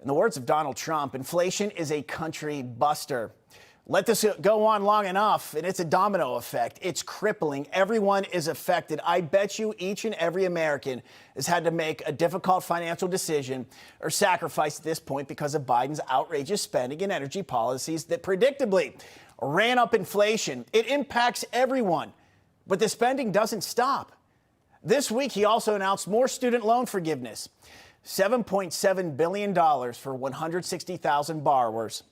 In the words of Donald Trump, inflation is a country buster. Let this go on long enough, and it's a domino effect. It's crippling. Everyone is affected. I bet you each and every American has had to make a difficult financial decision or sacrifice at this point because of Biden's outrageous spending and energy policies that predictably ran up inflation. It impacts everyone, but the spending doesn't stop. This week, he also announced more student loan forgiveness, $7.7 billion for 160,000 borrowers.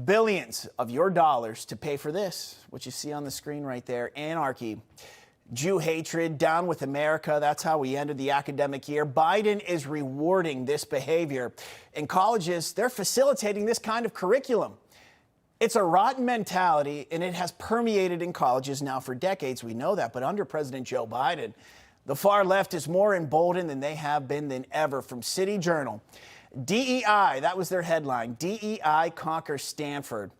Billions of your dollars to pay for this, what you see on the screen right there, anarchy, Jew hatred, down with America. That's how we ended the academic year. Biden is rewarding this behavior. In colleges, they're facilitating this kind of curriculum. It's a rotten mentality, and it has permeated in colleges now for decades. We know that. But under President Joe Biden, the far left is more emboldened than they have been than ever. From City Journal, DEI, that was their headline, DEI conquers Stanford.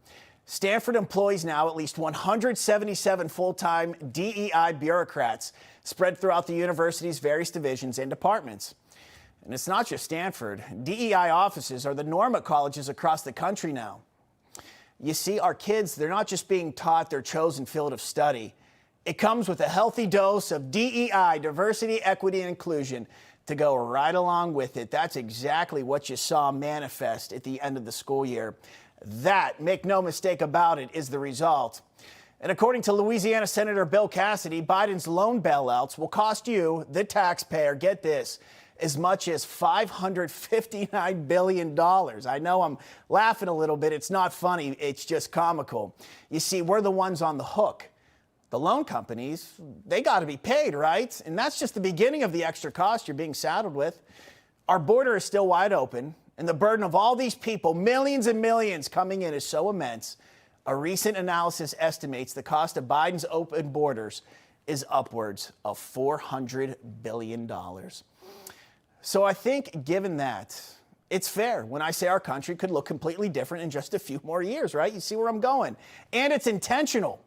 Stanford employs now at least 177 full-time DEI bureaucrats spread throughout the university's various divisions and departments. And it's not just Stanford. DEI offices are the norm at colleges across the country now. You see, our kids, they're not just being taught their chosen field of study. It comes with a healthy dose of DEI, diversity, equity, and inclusion, to go right along with it. That's exactly what you saw manifest at the end of the school year. That, make no mistake about it, is the result. And according to Louisiana Senator Bill Cassidy, Biden's loan bailouts will cost you, the taxpayer, get this, as much as $559 billion. I know I'm laughing a little bit. It's not funny. It's just comical. You see, we're the ones on the hook. The loan companies, they got to be paid, right? And that's just the beginning of the extra cost you're being saddled with. Our border is still wide open, and the burden of all these people, millions and millions coming in, is so immense. A recent analysis estimates the cost of Biden's open borders is upwards of $400 billion. So I think, given that, it's fair when I say our country could look completely different in just a few more years, right? You see where I'm going? And it's intentional.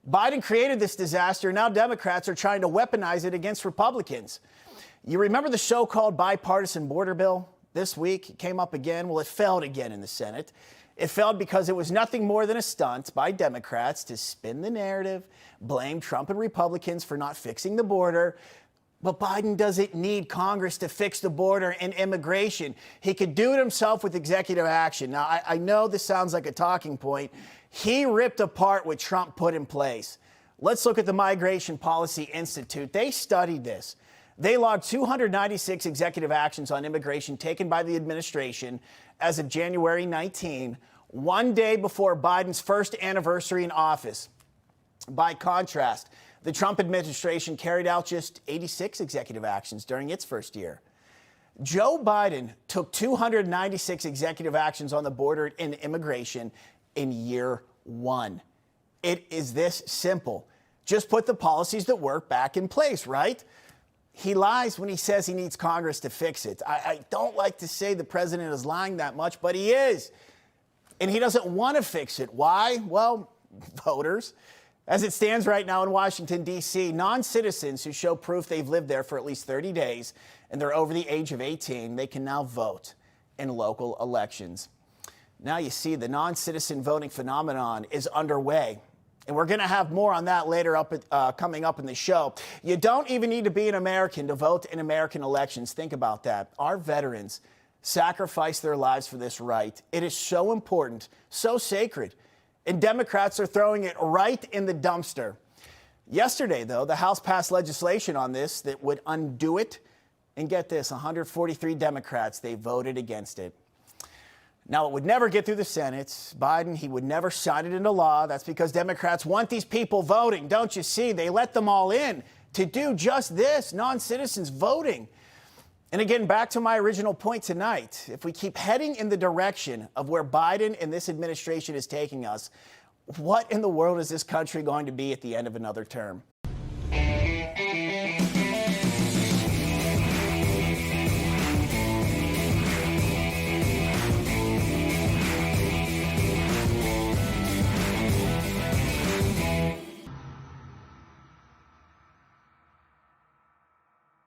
Biden created this disaster. Now Democrats are trying to weaponize it against Republicans. You remember the so-called bipartisan border bill this week? It came up again. Well, it failed again in the Senate. It failed because it was nothing more than a stunt by Democrats to spin the narrative, blame Trump and Republicans for not fixing the border. But Biden doesn't need Congress to fix the border and immigration. He could do it himself with executive action. Now, I know this sounds like a talking point. He ripped apart what Trump put in place. Let's look at the Migration Policy Institute. They studied this. They logged 296 executive actions on immigration taken by the administration as of January 19, one day before Biden's first anniversary in office. By contrast, the Trump administration carried out just 86 executive actions during its first year. Joe Biden took 296 executive actions on the border and immigration in year one. It is this simple. Just put the policies that work back in place, right? He lies when he says he needs Congress to fix it. I don't like to say the president is lying that much, but he is. And he doesn't want to fix it. Why? Well, voters. As it stands right now in Washington, D.C., non-citizens who show proof they've lived there for at least 30 days and they're over the age of 18, they can now vote in local elections. Now you see the non-citizen voting phenomenon is underway. And we're going to have more on that later coming up in the show. You don't even need to be an American to vote in American elections. Think about that. Our veterans sacrificed their lives for this right. It is so important, so sacred. And Democrats are throwing it right in the dumpster. Yesterday, though, the House passed legislation on this that would undo it. And get this, 143 Democrats, they voted against it. Now, it would never get through the Senate. Biden, he would never sign it into law. That's because Democrats want these people voting. Don't you see? They let them all in to do just this, non-citizens voting. And again, back to my original point tonight, if we keep heading in the direction of where Biden and this administration is taking us, what in the world is this country going to be at the end of another term?